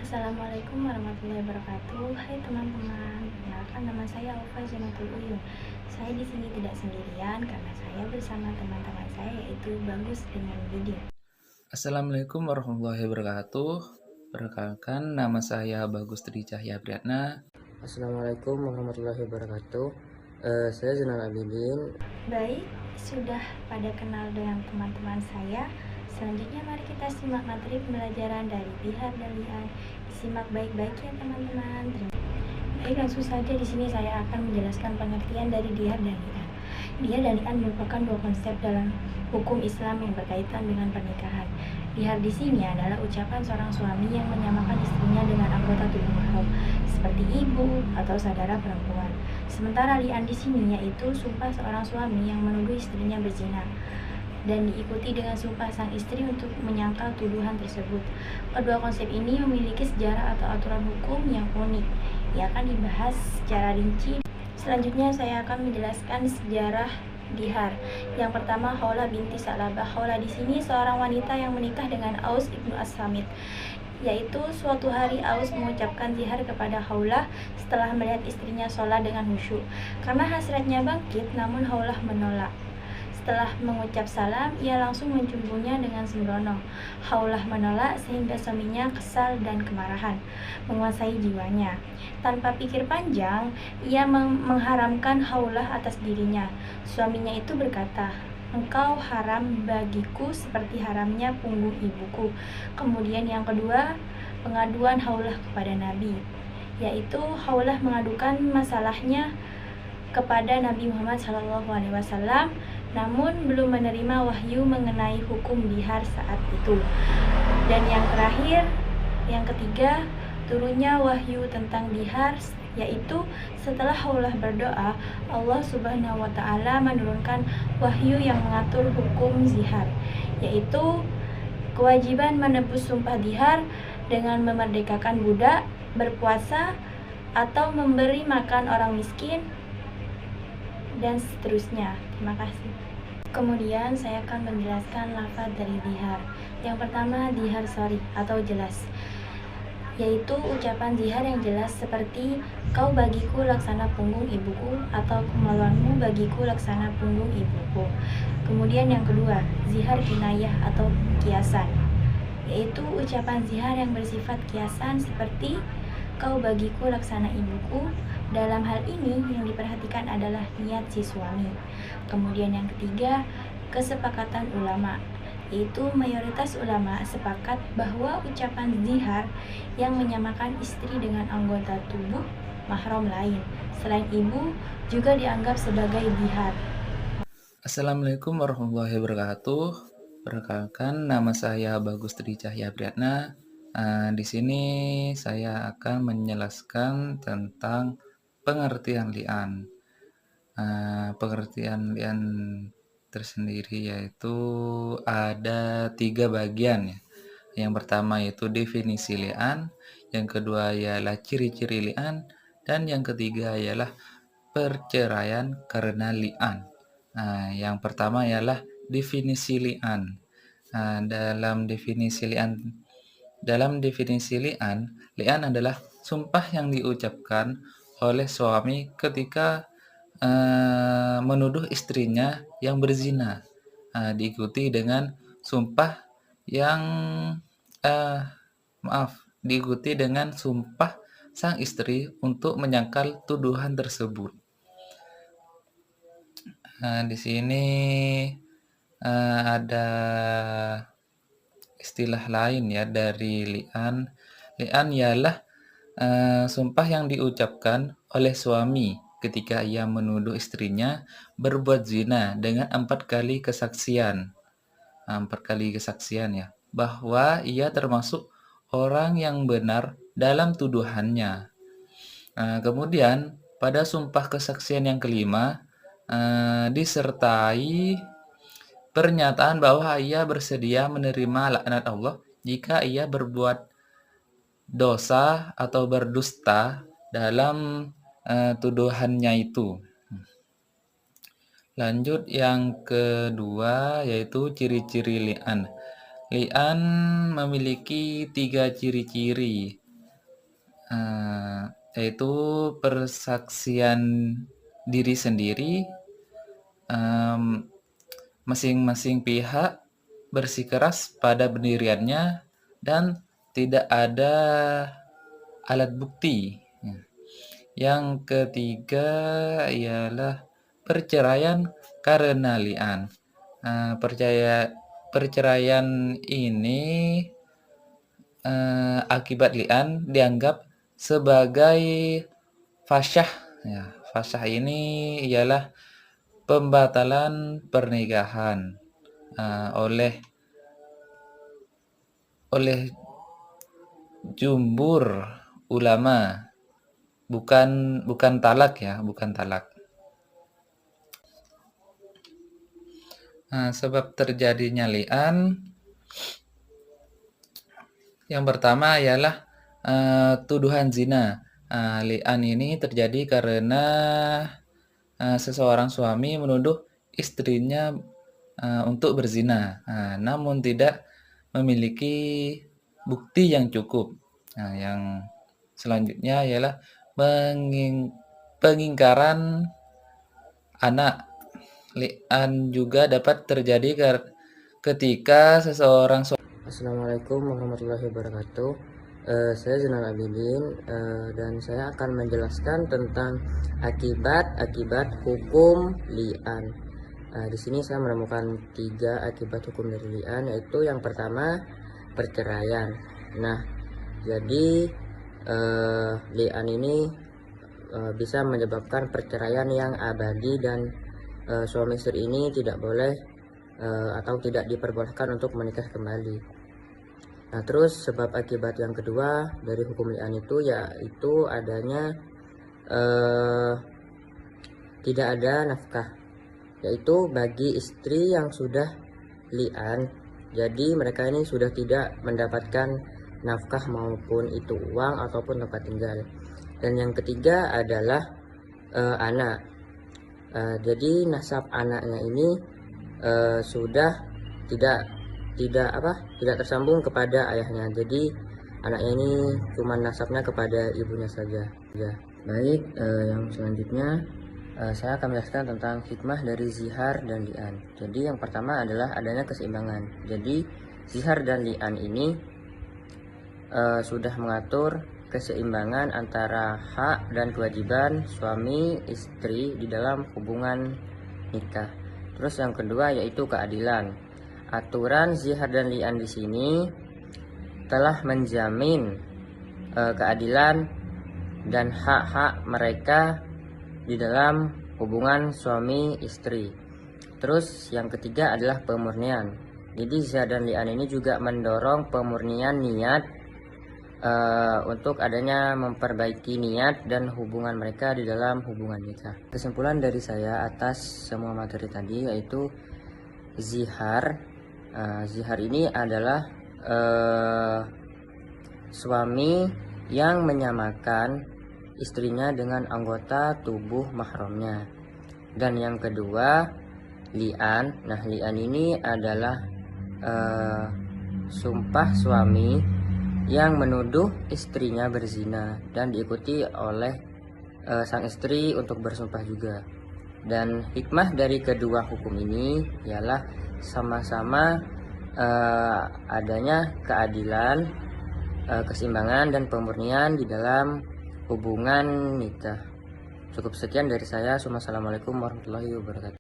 Assalamualaikum warahmatullahi wabarakatuh. Hai teman-teman, perkenalkan nama saya Aufa Zanatul Uyun. Saya di sini tidak sendirian karena saya bersama teman-teman saya yaitu Bagus dengan Bidin. Assalamualaikum warahmatullahi wabarakatuh. Perkenalkan, nama saya Bagus Tri Cahya Priyatna. Assalamualaikum warahmatullahi wabarakatuh. Saya Zainal Abidin. Baik, sudah pada kenal dengan teman-teman saya. Selanjutnya mari kita simak materi pembelajaran dari Bihar dan Lian. Simak baik-baik ya teman-teman. Baik, langsung saja di sini saya akan menjelaskan pengertian dari Dihar dan Lian. Dihar dan Lian merupakan dua konsep dalam hukum Islam yang berkaitan dengan pernikahan. Dihar di sini adalah ucapan seorang suami yang menyamakan istrinya dengan anggota tubuh mahram, seperti ibu atau saudara perempuan. Sementara li'an di sini yaitu sumpah seorang suami yang menuduh istrinya berzina dan diikuti dengan sumpah sang istri untuk menyangkal tuduhan tersebut. Kedua konsep ini memiliki sejarah atau aturan hukum yang unik. Ia akan dibahas secara rinci. Selanjutnya saya akan menjelaskan sejarah Dihar. Yang pertama, Khawlah binti Sa'labah. Khawlah di sini seorang wanita yang menikah dengan Aus ibnu As-Samit. Yaitu suatu hari Aus mengucapkan zihar kepada Khawlah setelah melihat istrinya sholat dengan khusyuk. Karena hasratnya bangkit, namun Khawlah menolak. Setelah mengucap salam, ia langsung mencumbunya dengan sembrono. Khawlah menolak sehingga suaminya kesal dan kemarahan menguasai jiwanya. Tanpa pikir panjang, ia mengharamkan Khawlah atas dirinya. Suaminya itu berkata, "Engkau haram bagiku seperti haramnya punggung ibuku." Kemudian yang kedua, pengaduan Khawlah kepada Nabi, yaitu Khawlah mengadukan masalahnya kepada Nabi Muhammad SAW, namun belum menerima wahyu mengenai hukum dihar saat itu. Dan yang terakhir, yang ketiga, turunnya wahyu tentang dihar, yaitu setelah Khawlah berdoa, Allah Subhanahu wa Ta'ala menurunkan wahyu yang mengatur hukum zihar, yaitu kewajiban menebus sumpah dihar dengan memerdekakan budak, berpuasa, atau memberi makan orang miskin, dan seterusnya. Terima kasih. Kemudian saya akan menjelaskan lafaz dari dihar. Yang pertama, dihar sharih atau jelas, yaitu ucapan zihar yang jelas seperti kau bagiku laksana punggung ibuku atau kemaluanmu bagiku laksana punggung ibuku. Kemudian yang kedua, zihar kinayah atau kiasan, yaitu ucapan zihar yang bersifat kiasan seperti kau bagiku laksana ibuku. Dalam hal ini yang diperhatikan adalah niat si suami. Kemudian yang ketiga, kesepakatan ulama, yaitu mayoritas ulama sepakat bahwa ucapan zihar yang menyamakan istri dengan anggota tubuh mahram lain selain ibu juga dianggap sebagai zihar. Assalamualaikum warahmatullahi wabarakatuh. Perkenalkan, nama saya Bagus Tri Cahya Priyatna. Di sini saya akan menjelaskan tentang pengertian li'an. Pengertian li'an tersendiri yaitu ada 3 bagian ya. Yang pertama yaitu definisi li'an, yang kedua ialah ciri-ciri li'an, dan yang ketiga ialah perceraian karena li'an. Yang pertama ialah definisi li'an. Dalam definisi li'an adalah sumpah yang diucapkan oleh suami ketika menuduh istrinya yang berzina, diikuti dengan sumpah yang diikuti dengan sumpah sang istri untuk menyangkal tuduhan tersebut. Di sini ada istilah lain ya dari li'an. Li'an ialah sumpah yang diucapkan oleh suami ketika ia menuduh istrinya berbuat zina dengan 4 kali kesaksian. 4 kali kesaksian ya, bahwa ia termasuk orang yang benar dalam tuduhannya. Kemudian pada sumpah kesaksian yang kelima disertai pernyataan bahwa ia bersedia menerima laknat Allah jika ia berbuat dosa atau berdusta dalam tuduhannya itu. Lanjut yang kedua yaitu ciri-ciri li'an. Li'an memiliki 3 ciri-ciri. yaitu persaksian diri sendiri. Masing-masing pihak bersikeras pada pendiriannya dan tidak ada alat bukti. Yang ketiga ialah perceraian karena li'an. Perceraian ini akibat li'an dianggap sebagai fasyah. Ya, fasyah ini ialah pembatalan pernikahan oleh jumhur ulama, bukan talak ya, bukan talak. Sebab terjadinya li'an, yang pertama ialah tuduhan zina. Li'an ini terjadi karena seseorang suami menuduh istrinya untuk berzina, namun tidak memiliki bukti yang cukup. Yang selanjutnya ialah pengingkaran anak. Li'an juga dapat terjadi ketika seseorang Assalamualaikum warahmatullahi wabarakatuh. Saya Zainal Abidin dan saya akan menjelaskan tentang akibat hukum li'an. Di sini saya menemukan 3 akibat hukum dari li'an, yaitu yang pertama perceraian. Nah, jadi li'an ini bisa menyebabkan perceraian yang abadi dan suami istri ini tidak boleh atau tidak diperbolehkan untuk menikah kembali. Nah, terus sebab akibat yang kedua dari hukum li'an itu yaitu adanya tidak ada nafkah, yaitu bagi istri yang sudah li'an, jadi mereka ini sudah tidak mendapatkan nafkah maupun itu uang ataupun tempat tinggal. Dan yang ketiga adalah anak. Jadi nasab anaknya ini sudah tidak tersambung kepada ayahnya, jadi anaknya ini cuma nasabnya kepada ibunya saja. Baik, yang selanjutnya saya akan menjelaskan tentang hikmah dari zihar dan li'an. Jadi yang pertama adalah adanya keseimbangan. Jadi zihar dan li'an ini sudah mengatur keseimbangan antara hak dan kewajiban suami istri di dalam hubungan nikah. Terus yang kedua yaitu keadilan. Aturan zihar dan li'an di sini telah menjamin keadilan dan hak-hak mereka di dalam hubungan suami istri. Terus yang ketiga adalah pemurnian. Jadi zihar dan li'an ini juga mendorong pemurnian niat untuk adanya memperbaiki niat dan hubungan mereka di dalam hubungan nikah. Kesimpulan dari saya atas semua materi tadi yaitu zihar ini adalah suami yang menyamakan istrinya dengan anggota tubuh mahramnya. Dan yang kedua li'an. Nah, li'an ini adalah sumpah suami yang menuduh istrinya berzina dan diikuti oleh sang istri untuk bersumpah juga. Dan hikmah dari kedua hukum ini ialah sama-sama adanya keadilan, keseimbangan dan pemurnian di dalam hubungan nikah. Cukup sekian dari saya. Assalamualaikum warahmatullahi wabarakatuh.